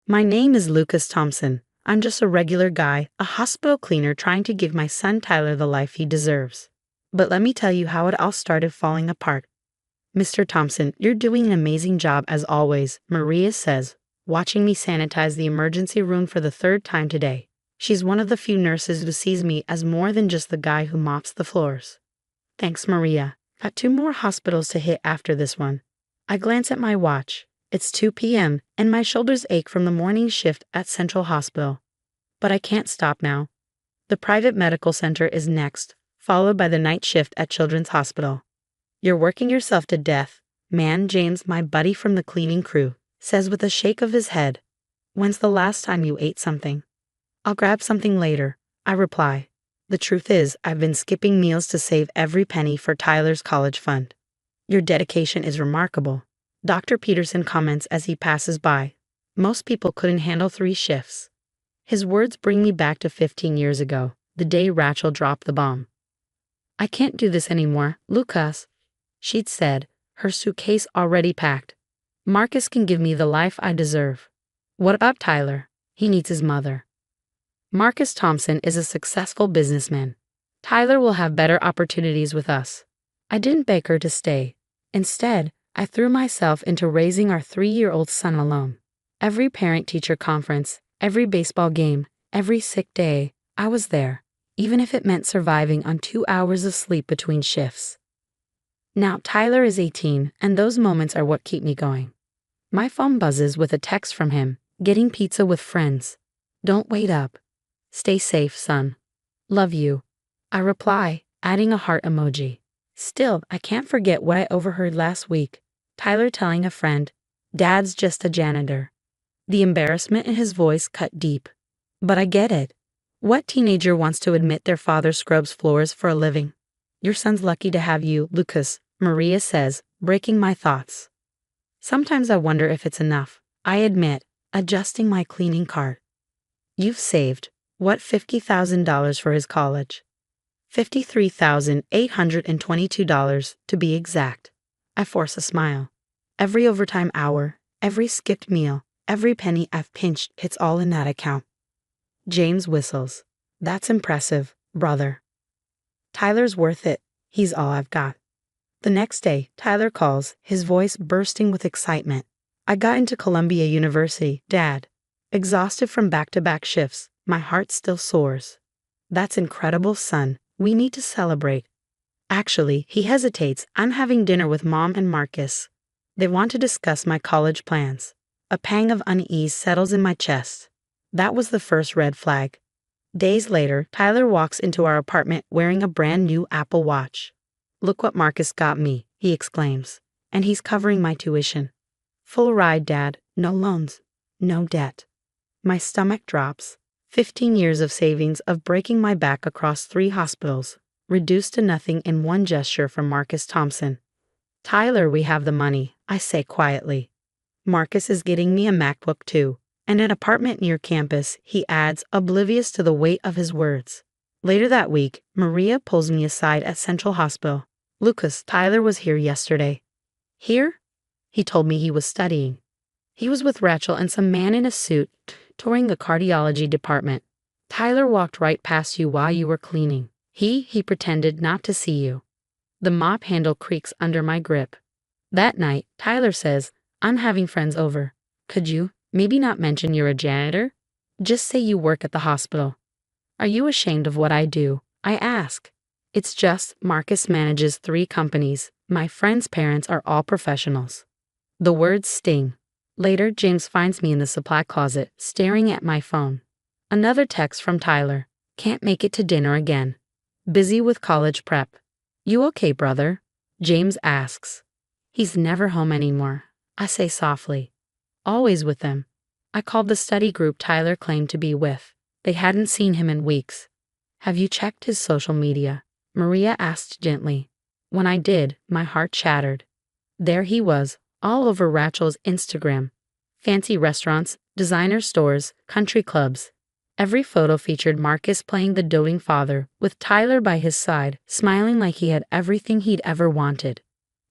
My name is Lucas Thompson. I'm just a regular guy, a hospital cleaner trying to give my son Tyler the life he deserves. But let me tell you how it all started falling apart. Mr. Thompson, you're doing an amazing job as always, Maria says, watching me sanitize the emergency room for the third time today. She's one of the few nurses who sees me as more than just the guy who mops the floors. Thanks, Maria. Got 2 more hospitals to hit after this one. I glance at my watch. It's 2 p.m., and my shoulders ache from the morning shift at Central Hospital. But I can't stop now. The private medical center is next, followed by the night shift at Children's Hospital. You're working yourself to death, man. James, my buddy from the cleaning crew, says with a shake of his head. When's the last time you ate something? I'll grab something later, I reply. The truth is, I've been skipping meals to save every penny for Tyler's college fund. Your dedication is remarkable, Dr. Peterson comments as he passes by. Most people couldn't handle 3 shifts. His words bring me back to 15 years ago, the day Rachel dropped the bomb. I can't do this anymore, Lucas, she'd said, her suitcase already packed. Marcus can give me the life I deserve. What about Tyler? He needs his mother. Marcus Thompson is a successful businessman. Tyler will have better opportunities with us. I didn't beg her to stay. Instead, I threw myself into raising our 3-year-old son alone. Every parent-teacher conference, every baseball game, every sick day, I was there, even if it meant surviving on 2 hours of sleep between shifts. Now Tyler is 18, and those moments are what keep me going. My phone buzzes with a text from him, getting pizza with friends. Don't wait up. Stay safe, son. Love you. I reply, adding a heart emoji. Still, I can't forget what I overheard last week. Tyler telling a friend, Dad's just a janitor. The embarrassment in his voice cut deep. But I get it. What teenager wants to admit their father scrubs floors for a living? Your son's lucky to have you, Lucas, Maria says, breaking my thoughts. Sometimes I wonder if it's enough. I admit, adjusting my cleaning cart. You've saved, what, $50,000 for his college? $53,822 to be exact. I force a smile. Every overtime hour, every skipped meal, every penny I've pinched hits all in that account. James whistles. That's impressive, brother. Tyler's worth it. He's all I've got. The next day, Tyler calls, his voice bursting with excitement. I got into Columbia University, Dad. Exhausted from back-to-back shifts, my heart still soars. That's incredible, son. We need to celebrate. Actually, he hesitates. I'm having dinner with Mom and Marcus. They want to discuss my college plans. A pang of unease settles in my chest. That was the first red flag. Days later, Tyler walks into our apartment wearing a brand new Apple Watch. Look what Marcus got me, he exclaims. And he's covering my tuition. Full ride, Dad. No loans. No debt. My stomach drops. 15 years of savings of breaking my back across 3 hospitals, reduced to nothing in one gesture from Marcus Thompson. Tyler, we have the money, I say quietly. Marcus is getting me a MacBook too, and an apartment near campus, he adds, oblivious to the weight of his words. Later that week, Maria pulls me aside at Central Hospital. Lucas, Tyler was here yesterday. Here? He told me he was studying. He was with Rachel and some man in a suit, touring the cardiology department. Tyler walked right past you while you were cleaning. He pretended not to see you. The mop handle creaks under my grip. That night, Tyler says, I'm having friends over. Could you, maybe not mention you're a janitor? Just say you work at the hospital. Are you ashamed of what I do? I ask. It's just, Marcus manages 3 companies. My friends' parents are all professionals. The words sting. Later, James finds me in the supply closet, staring at my phone. Another text from Tyler. Can't make it to dinner again. Busy with college prep. You okay, brother? James asks. He's never home anymore, I say softly. Always with them. I called the study group Tyler claimed to be with. They hadn't seen him in weeks. Have you checked his social media? Maria asked gently. When I did, my heart shattered. There he was, all over Rachel's Instagram. Fancy restaurants, designer stores, country clubs. Every photo featured Marcus playing the doting father, with Tyler by his side, smiling like he had everything he'd ever wanted.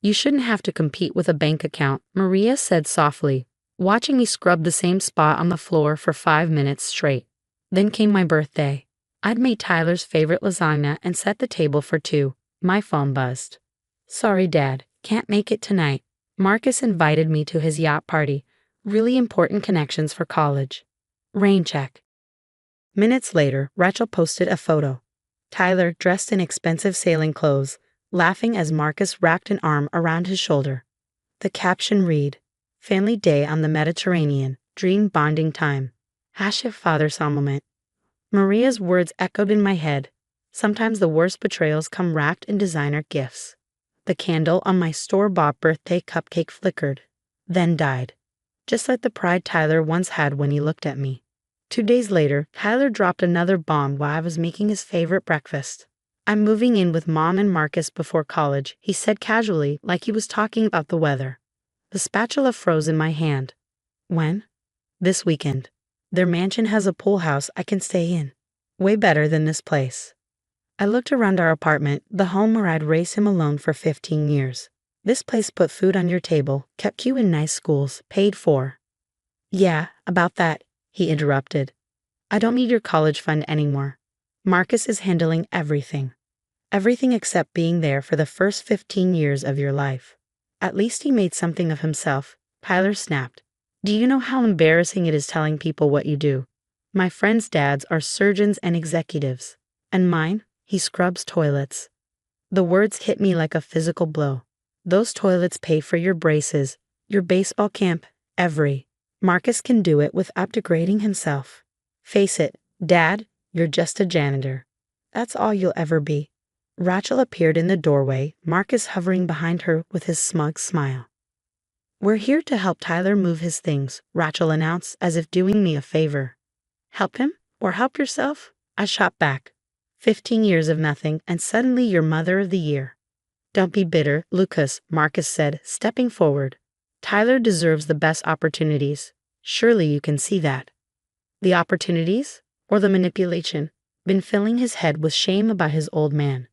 You shouldn't have to compete with a bank account, Maria said softly. watching me scrub the same spot on the floor for 5 minutes straight. Then came my birthday. I'd made Tyler's favorite lasagna and set the table for two. My phone buzzed. Sorry, Dad, can't make it tonight. Marcus invited me to his yacht party. Really important connections for college. Rain check. Minutes later, Rachel posted a photo. Tyler, dressed in expensive sailing clothes, laughing as Marcus wrapped an arm around his shoulder. The caption read, Family Day on the Mediterranean, Dream Bonding Time. #father-son moment. Maria's words echoed in my head. Sometimes the worst betrayals come wrapped in designer gifts. The candle on my store-bought birthday cupcake flickered, then died. Just like the pride Tyler once had when he looked at me. 2 days later, Tyler dropped another bomb while I was making his favorite breakfast. I'm moving in with Mom and Marcus before college, he said casually, like he was talking about the weather. The spatula froze in my hand. When? This weekend. Their mansion has a pool house I can stay in. Way better than this place. I looked around our apartment, the home where I'd raised him alone for 15 years. This place put food on your table, kept you in nice schools, paid for. Yeah, about that, he interrupted. I don't need your college fund anymore. Marcus is handling everything. Everything except being there for the first 15 years of your life. At least he made something of himself, Tyler snapped. Do you know how embarrassing it is telling people what you do? My friends' dads are surgeons and executives. And mine, he scrubs toilets. The words hit me like a physical blow. Those toilets pay for your braces, your baseball camp, Marcus can do it without degrading himself. Face it, Dad, you're just a janitor. That's all you'll ever be. Rachel appeared in the doorway, Marcus hovering behind her with his smug smile. We're here to help Tyler move his things, Rachel announced as if doing me a favor. Help him? Or help yourself? I shot back. 15 years of nothing, and suddenly you're Mother of the Year. Don't be bitter, Lucas, Marcus said, stepping forward. Tyler deserves the best opportunities. Surely you can see that. The opportunities? Or the manipulation? Been filling his head with shame about his old man.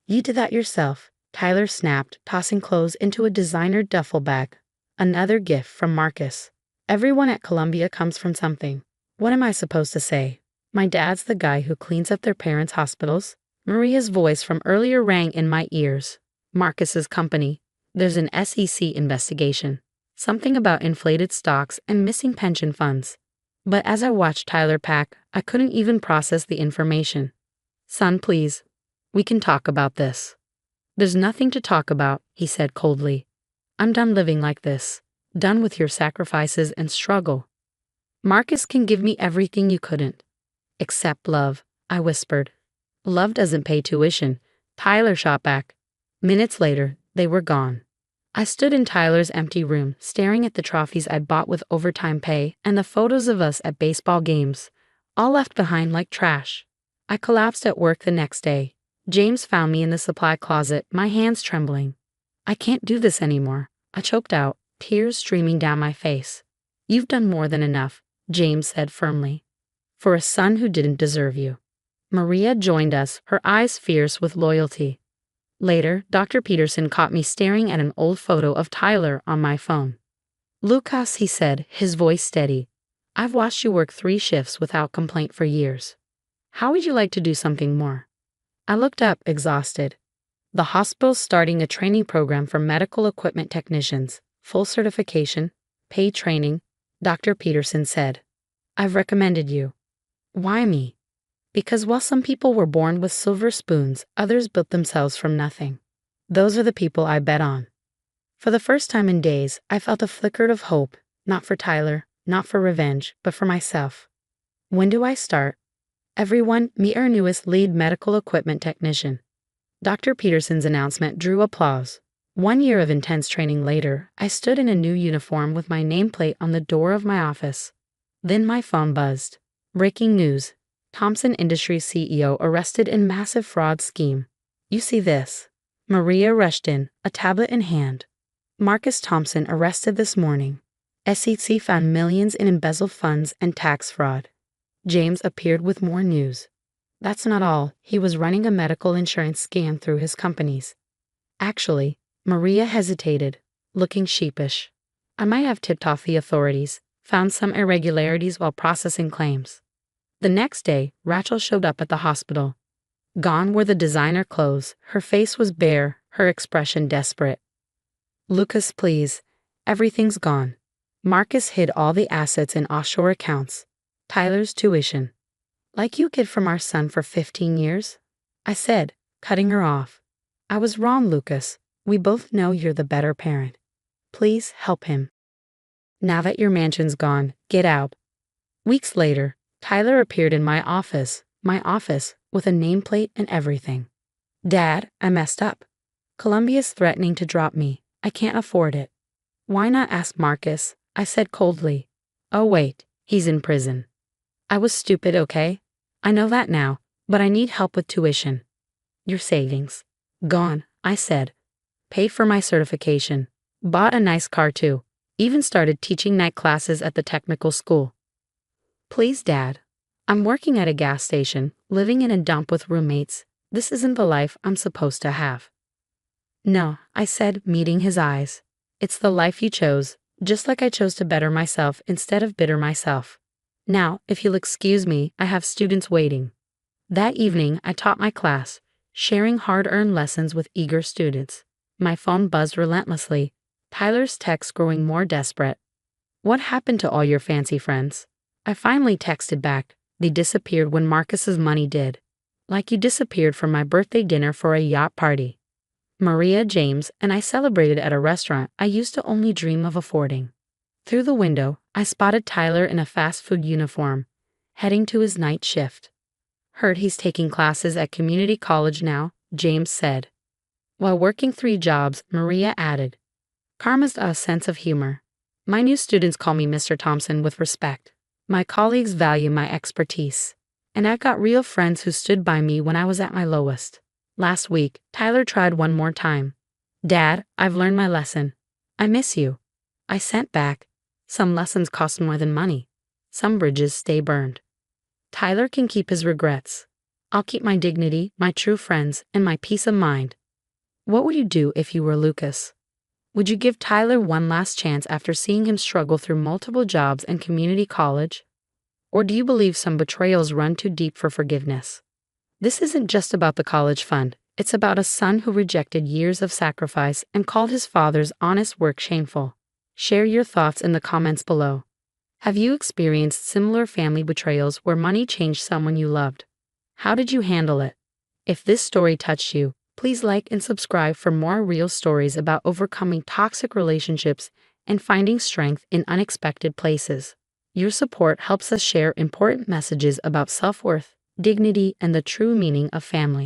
You did that yourself, Tyler snapped, tossing clothes into a designer duffel bag. Another gift from Marcus. Everyone at Columbia comes from something. What am I supposed to say? My dad's the guy who cleans up their parents' hospitals? Maria's voice from earlier rang in my ears. Marcus's company. There's an SEC investigation. Something about inflated stocks and missing pension funds. But as I watched Tyler pack, I couldn't even process the information. Son, please. We can talk about this. There's nothing to talk about, he said coldly. I'm done living like this. Done with your sacrifices and struggle. Marcus can give me everything you couldn't. Except love, I whispered. Love doesn't pay tuition, Tyler shot back. Minutes later, they were gone. I stood in Tyler's empty room, staring at the trophies I'd bought with overtime pay and the photos of us at baseball games, all left behind like trash. I collapsed at work the next day. James found me in the supply closet, my hands trembling. I can't do this anymore, I choked out, tears streaming down my face. You've done more than enough, James said firmly. For a son who didn't deserve you. Maria joined us, her eyes fierce with loyalty. Later, Dr. Peterson caught me staring at an old photo of Tyler on my phone. Lucas, he said, his voice steady. I've watched you work 3 shifts without complaint for years. How would you like to do something more? I looked up, exhausted. The hospital's starting a training program for medical equipment technicians, full certification, paid training, Dr. Peterson said. I've recommended you. Why me? Because while some people were born with silver spoons, others built themselves from nothing. Those are the people I bet on. For the first time in days, I felt a flicker of hope, not for Tyler, not for revenge, but for myself. When do I start? Everyone, meet our newest lead medical equipment technician. Dr. Peterson's announcement drew applause. 1 year of intense training later, I stood in a new uniform with my nameplate on the door of my office. Then my phone buzzed. Breaking news. Thompson Industries CEO arrested in massive fraud scheme. You see this. Maria rushed in, a tablet in hand. Marcus Thompson arrested this morning. SEC found millions in embezzled funds and tax fraud. James appeared with more news. That's not all. He was running a medical insurance scam through his companies. Actually, Maria hesitated, looking sheepish. I might have tipped off the authorities, found some irregularities while processing claims. The next day, Rachel showed up at the hospital. Gone were the designer clothes, her face was bare, her expression desperate. Lucas, please. Everything's gone. Marcus hid all the assets in offshore accounts. Tyler's tuition. Like you hid from our son for 15 years? I said, cutting her off. I was wrong, Lucas. We both know you're the better parent. Please help him. Now that your mansion's gone, get out. Weeks later, Tyler appeared in my office, with a nameplate and everything. Dad, I messed up. Columbia's threatening to drop me. I can't afford it. Why not ask Marcus? I said coldly. Oh wait, he's in prison. I was stupid, okay? I know that now, but I need help with tuition. Your savings. Gone, I said. Paid for my certification. Bought a nice car too. Even started teaching night classes at the technical school. Please, Dad. I'm working at a gas station, living in a dump with roommates. This isn't the life I'm supposed to have. No, I said, meeting his eyes. It's the life you chose, just like I chose to better myself instead of bitter myself. Now, if you'll excuse me, I have students waiting. That evening, I taught my class, sharing hard-earned lessons with eager students. My phone buzzed relentlessly, Tyler's texts growing more desperate. What happened to all your fancy friends? I finally texted back. They disappeared when Marcus's money did. Like you disappeared from my birthday dinner for a yacht party. Maria, James, and I celebrated at a restaurant I used to only dream of affording. Through the window, I spotted Tyler in a fast food uniform, heading to his night shift. Heard he's taking classes at community college now, James said. While working 3 jobs, Maria added, Karma's a sense of humor. My new students call me Mr. Thompson with respect. My colleagues value my expertise. And I've got real friends who stood by me when I was at my lowest. Last week, Tyler tried one more time. Dad, I've learned my lesson. I miss you. I sent back. Some lessons cost more than money. Some bridges stay burned. Tyler can keep his regrets. I'll keep my dignity, my true friends, and my peace of mind. What would you do if you were Lucas? Would you give Tyler one last chance after seeing him struggle through multiple jobs and community college? Or do you believe some betrayals run too deep for forgiveness? This isn't just about the college fund. It's about a son who rejected years of sacrifice and called his father's honest work shameful. Share your thoughts in the comments below. Have you experienced similar family betrayals where money changed someone you loved? How did you handle it? If this story touched you, please like and subscribe for more real stories about overcoming toxic relationships and finding strength in unexpected places. Your support helps us share important messages about self-worth, dignity, and the true meaning of family.